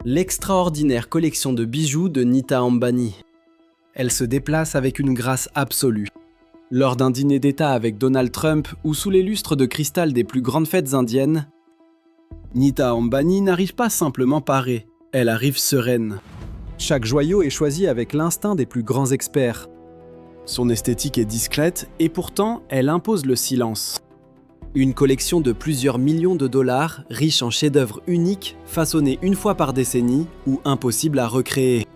L'extraordinaire collection de bijoux de Nita Ambani. Elle se déplace avec une grâce absolue. Lors d'un dîner d'État avec Donald Trump ou sous les lustres de cristal des plus grandes fêtes indiennes, Nita Ambani n'arrive pas simplement parée, elle arrive sereine. Chaque joyau est choisi avec l'instinct des plus grands experts. Son esthétique est discrète et pourtant elle impose le silence. Une collection de plusieurs millions de dollars, riche en chefs-d'œuvre uniques, façonnés une fois par décennie ou impossibles à recréer.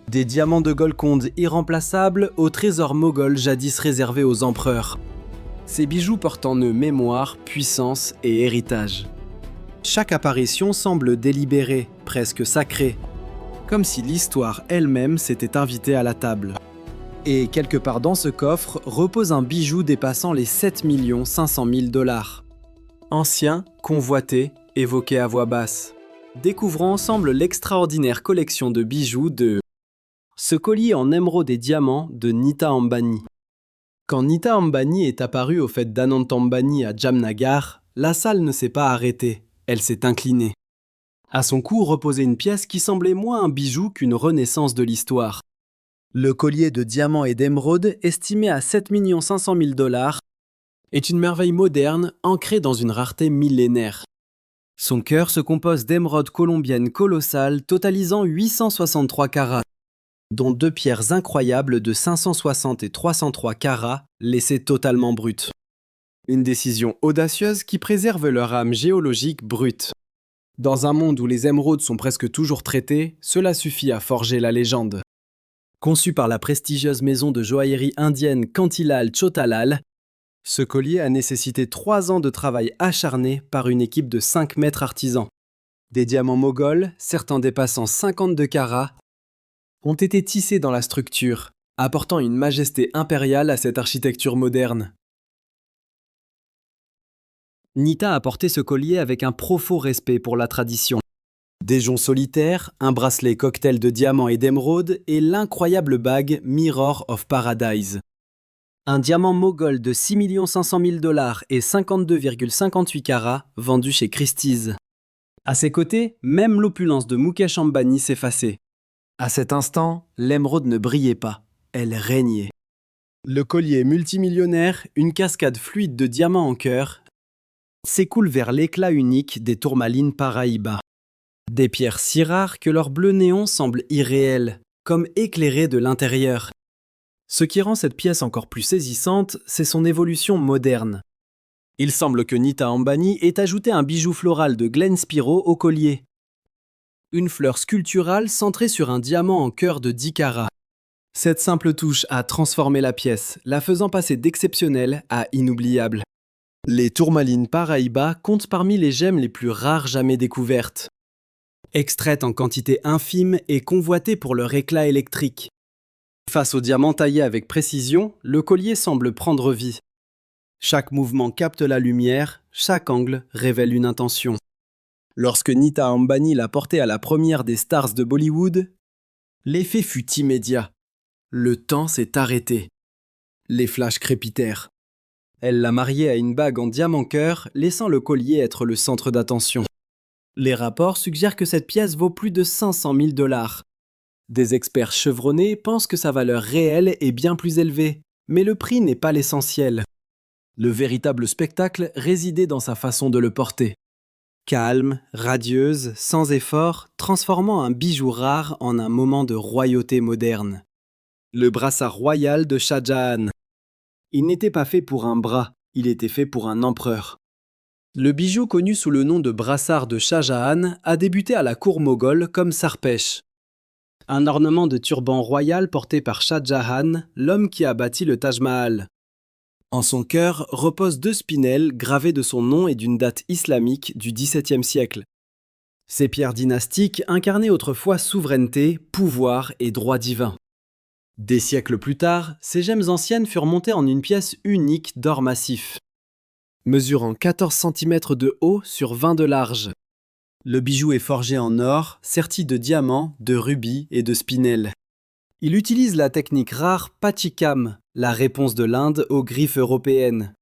Des diamants de Golconde irremplaçables au trésor moghol jadis réservé aux empereurs. Ces bijoux portent en eux mémoire, puissance et héritage. Chaque apparition semble délibérée, presque sacrée, comme si l'histoire elle-même s'était invitée à la table. Et quelque part dans ce coffre repose un bijou dépassant les 7 500 000 $. Ancien, convoité, évoqué à voix basse. Découvrons ensemble l'extraordinaire collection de bijoux de ce collier en émeraude et diamants de Nita Ambani. Quand Nita Ambani est apparue aux fêtes d'Anant Ambani à Jamnagar, la salle ne s'est pas arrêtée, elle s'est inclinée. À son cou reposait une pièce qui semblait moins un bijou qu'une renaissance de l'histoire. Le collier de diamants et d'émeraude, estimé à 7 500 000 $, est une merveille moderne ancrée dans une rareté millénaire. Son cœur se compose d'émeraudes colombiennes colossales totalisant 863 carats, dont 2 pierres incroyables de 560 et 303 carats laissées totalement brutes. Une décision audacieuse qui préserve leur âme géologique brute. Dans un monde où les émeraudes sont presque toujours traitées, cela suffit à forger la légende. Conçu par la prestigieuse maison de joaillerie indienne Kantilal Chotalal, ce collier a nécessité 3 ans de travail acharné par une équipe de 5 maîtres artisans. Des diamants moghols, certains dépassant 52 carats, ont été tissés dans la structure, apportant une majesté impériale à cette architecture moderne. Nita a porté ce collier avec un profond respect pour la tradition. Des joncs solitaires, un bracelet cocktail de diamants et d'émeraudes et l'incroyable bague Mirror of Paradise. Un diamant moghol de 6 500 000 $ et 52,58 carats vendu chez Christie's. À ses côtés, même l'opulence de Mukesh Ambani s'effaçait. À cet instant, l'émeraude ne brillait pas, elle régnait. Le collier multimillionnaire, une cascade fluide de diamants en cœur, s'écoule vers l'éclat unique des tourmalines Paraíba. Des pierres si rares que leur bleu néon semble irréel, comme éclairé de l'intérieur. Ce qui rend cette pièce encore plus saisissante, c'est son évolution moderne. Il semble que Nita Ambani ait ajouté un bijou floral de Glen Spiro au collier. Une fleur sculpturale centrée sur un diamant en cœur de 10 carats. Cette simple touche a transformé la pièce, la faisant passer d'exceptionnelle à inoubliable. Les tourmalines Paraíba comptent parmi les gemmes les plus rares jamais découvertes. Extraites en quantité infime et convoitées pour leur éclat électrique. Face aux diamants taillés avec précision, le collier semble prendre vie. Chaque mouvement capte la lumière, chaque angle révèle une intention. Lorsque Nita Ambani l'a porté à la première des stars de Bollywood, l'effet fut immédiat. Le temps s'est arrêté. Les flashs crépitèrent. Elle l'a marié à une bague en diamant cœur, laissant le collier être le centre d'attention. Les rapports suggèrent que cette pièce vaut plus de 500 000 $. Des experts chevronnés pensent que sa valeur réelle est bien plus élevée, mais le prix n'est pas l'essentiel. Le véritable spectacle résidait dans sa façon de le porter. Calme, radieuse, sans effort, transformant un bijou rare en un moment de royauté moderne. Le brassard royal de Shah Jahan. Il n'était pas fait pour un bras, il était fait pour un empereur. Le bijou connu sous le nom de brassard de Shah Jahan a débuté à la cour moghole comme sarpèche. Un ornement de turban royal porté par Shah Jahan, l'homme qui a bâti le Taj Mahal. En son cœur reposent 2 spinels gravés de son nom et d'une date islamique du XVIIe siècle. Ces pierres dynastiques incarnaient autrefois souveraineté, pouvoir et droit divin. Des siècles plus tard, ces gemmes anciennes furent montées en une pièce unique d'or massif. Mesurant 14 cm de haut sur 20 de large. Le bijou est forgé en or, serti de diamants, de rubis et de spinels. Il utilise la technique rare Pachikam, la réponse de l'Inde aux griffes européennes.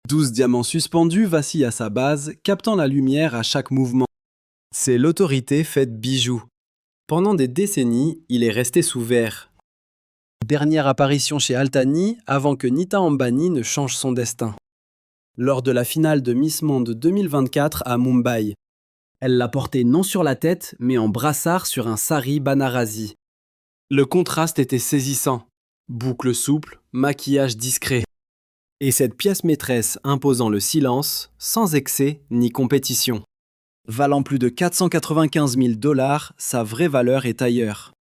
12 diamants suspendus vacillent à sa base, captant la lumière à chaque mouvement. C'est l'autorité faite bijou, Pendant des décennies, il est resté sous verre. Dernière apparition chez Altani avant que Nita Ambani ne change son destin. Lors de la finale de Miss Monde 2024 à Mumbai. Elle l'a porté non sur la tête, mais en brassard sur un sari Banarasi. Le contraste était saisissant. Boucles souples, maquillage discret. Et cette pièce maîtresse imposant le silence, sans excès ni compétition. Valant plus de 495 000 $, sa vraie valeur est ailleurs.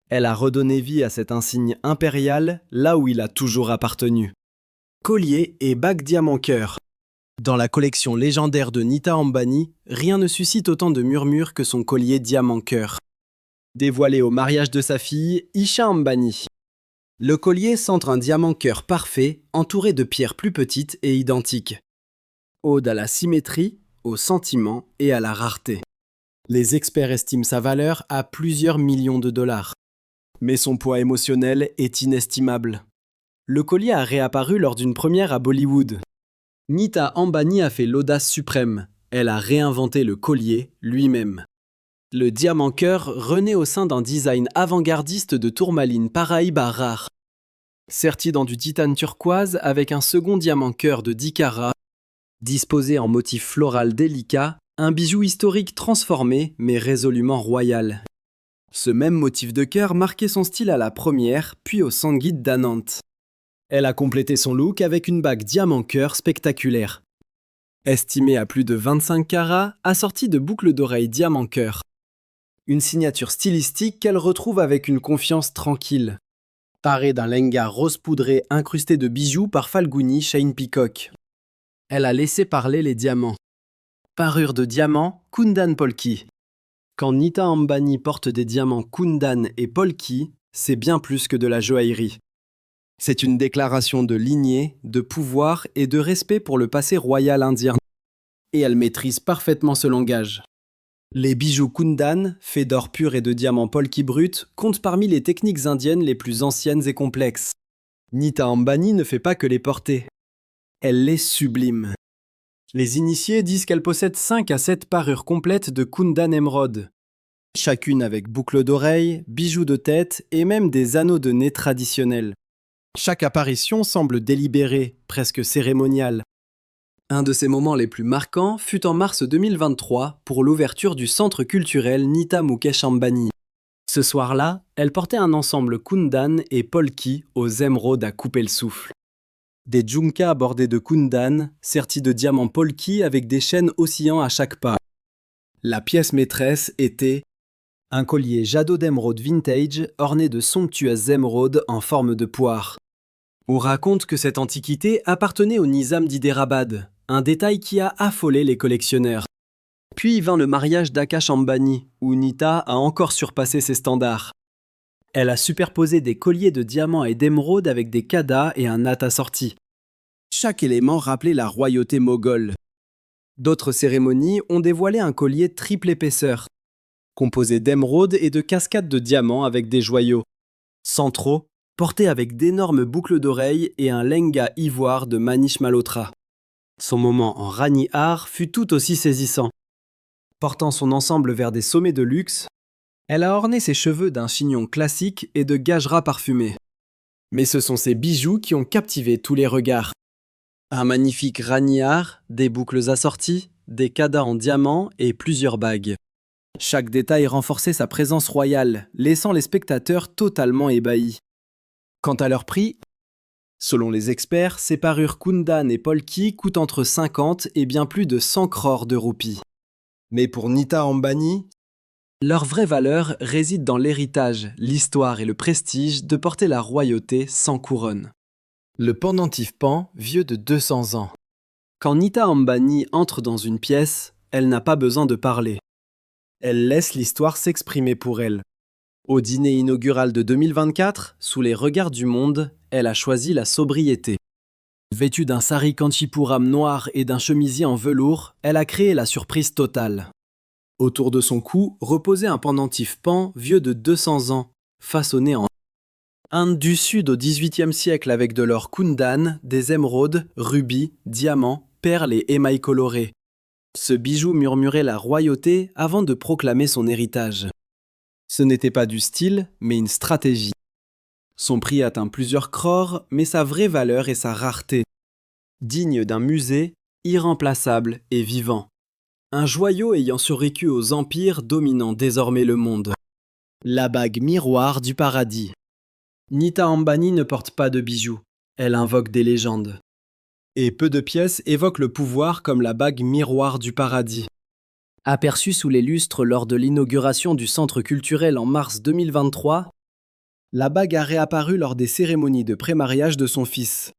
Elle a redonné vie à cet insigne impérial là où il a toujours appartenu. Collier et bague diamant cœur. Dans la collection légendaire de Nita Ambani, rien ne suscite autant de murmures que son collier diamant cœur. Dévoilé au mariage de sa fille, Isha Ambani. Le collier centre un diamant cœur parfait, entouré de pierres plus petites et identiques. Ode à la symétrie, au sentiment et à la rareté. Les experts estiment sa valeur à plusieurs millions de $. Mais son poids émotionnel est inestimable. Le collier a réapparu lors d'une première à Bollywood. Nita Ambani a fait l'audace suprême. Elle a réinventé le collier lui-même. Le diamant cœur renaît au sein d'un design avant-gardiste de tourmaline Paraíba rare. Serti dans du titane turquoise avec un second diamant cœur de 10 carats, disposé en motif floral délicat, un bijou historique transformé mais résolument royal. Ce même motif de cœur marquait son style à la première, puis au Sangeet d'Anant. Elle a complété son look avec une bague diamant cœur spectaculaire. Estimée à plus de 25 carats, assortie de boucles d'oreilles diamant cœur. Une signature stylistique qu'elle retrouve avec une confiance tranquille. Parée d'un lenga rose poudré incrusté de bijoux par Falguni Shine Peacock. Elle a laissé parler les diamants. Parure de diamants, Kundan Polki. Quand Nita Ambani porte des diamants Kundan et Polki, c'est bien plus que de la joaillerie. C'est une déclaration de lignée, de pouvoir et de respect pour le passé royal indien. Et elle maîtrise parfaitement ce langage. Les bijoux Kundan, faits d'or pur et de diamants Polki brut, comptent parmi les techniques indiennes les plus anciennes et complexes. Nita Ambani ne fait pas que les porter. Elle les sublime. Les initiés disent qu'elle possède 5 à 7 parures complètes de Kundan émeraude. Chacune avec boucles d'oreilles, bijoux de tête et même des anneaux de nez traditionnels. Chaque apparition semble délibérée, presque cérémoniale. Un de ses moments les plus marquants fut en mars 2023 pour l'ouverture du centre culturel Nita Mukesh Ambani. Ce soir-là, elle portait un ensemble Kundan et Polki aux émeraudes à couper le souffle. Des jhumkas bordés de Kundan, sertis de diamants Polki avec des chaînes oscillant à chaque pas. La pièce maîtresse était un collier Jado d'émeraude vintage orné de somptueuses émeraudes en forme de poire. On raconte que cette antiquité appartenait au Nizam d'Hyderabad, un détail qui a affolé les collectionneurs. Puis vint le mariage d'Akash Ambani, où Nita a encore surpassé ses standards. Elle a superposé des colliers de diamants et d'émeraudes avec des kadas et un nat assorti. Chaque élément rappelait la royauté moghole. D'autres cérémonies ont dévoilé un collier triple épaisseur, composé d'émeraudes et de cascades de diamants avec des joyaux. Centraux, porté avec d'énormes boucles d'oreilles et un lenga ivoire de Manish Malhotra. Son moment en Rani Har fut tout aussi saisissant. Portant son ensemble vers des sommets de luxe, elle a orné ses cheveux d'un chignon classique et de gageras parfumés. Mais ce sont ces bijoux qui ont captivé tous les regards. Un magnifique Rani Har, des boucles assorties, des kadas en diamant et plusieurs bagues. Chaque détail renforçait sa présence royale, laissant les spectateurs totalement ébahis. Quant à leur prix, selon les experts, ces parures Kundan et Polki coûtent entre 50 et bien plus de 100 crores de roupies. Mais pour Nita Ambani, leur vraie valeur réside dans l'héritage, l'histoire et le prestige de porter la royauté sans couronne. Le pendentif Pan, vieux de 200 ans. Quand Nita Ambani entre dans une pièce, elle n'a pas besoin de parler. Elle laisse l'histoire s'exprimer pour elle. Au dîner inaugural de 2024, sous les regards du monde, elle a choisi la sobriété. Vêtue d'un sari Kanchipuram noir et d'un chemisier en velours, elle a créé la surprise totale. Autour de son cou reposait un pendentif Pan vieux de 200 ans, façonné en Inde du Sud au XVIIIe siècle avec de l'or Kundan, des émeraudes, rubis, diamants, perles et émails colorés. Ce bijou murmurait la royauté avant de proclamer son héritage. Ce n'était pas du style, mais une stratégie. Son prix atteint plusieurs crores, mais sa vraie valeur est sa rareté. Digne d'un musée, irremplaçable et vivant. Un joyau ayant survécu aux empires dominant désormais le monde. La bague miroir du paradis. Nita Ambani ne porte pas de bijoux, elle invoque des légendes. Et peu de pièces évoquent le pouvoir comme la bague miroir du paradis. Aperçue sous les lustres lors de l'inauguration du centre culturel en mars 2023, la bague a réapparu lors des cérémonies de pré-mariage de son fils.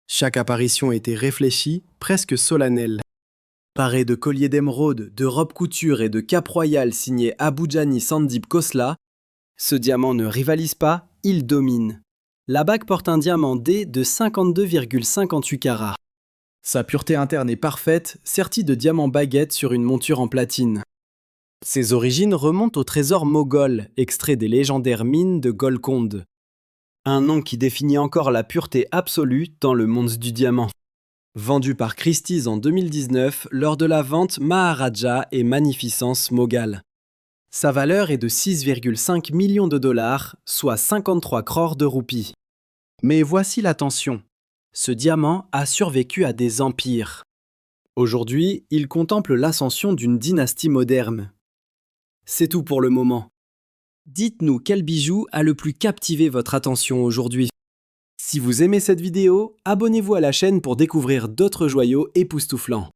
Chaque apparition était réfléchie, presque solennelle. Parée de colliers d'émeraude, de robes couture et de capes royales signées Aboudjani Sandip Khosla, ce diamant ne rivalise pas, il domine. La bague porte un diamant D de 52,58 carats. Sa pureté interne est parfaite, sertie de diamants baguettes sur une monture en platine. Ses origines remontent au trésor moghol, extrait des légendaires mines de Golconde. Un nom qui définit encore la pureté absolue dans le monde du diamant. Vendu par Christie's en 2019 lors de la vente Maharaja et Magnificence Moghal. Sa valeur est de 6,5 millions de dollars, soit 53 crores de roupies. Mais voici l'attention. Ce diamant a survécu à des empires. Aujourd'hui, il contemple l'ascension d'une dynastie moderne. C'est tout pour le moment. Dites-nous quel bijou a le plus captivé votre attention aujourd'hui. Si vous aimez cette vidéo, abonnez-vous à la chaîne pour découvrir d'autres joyaux époustouflants.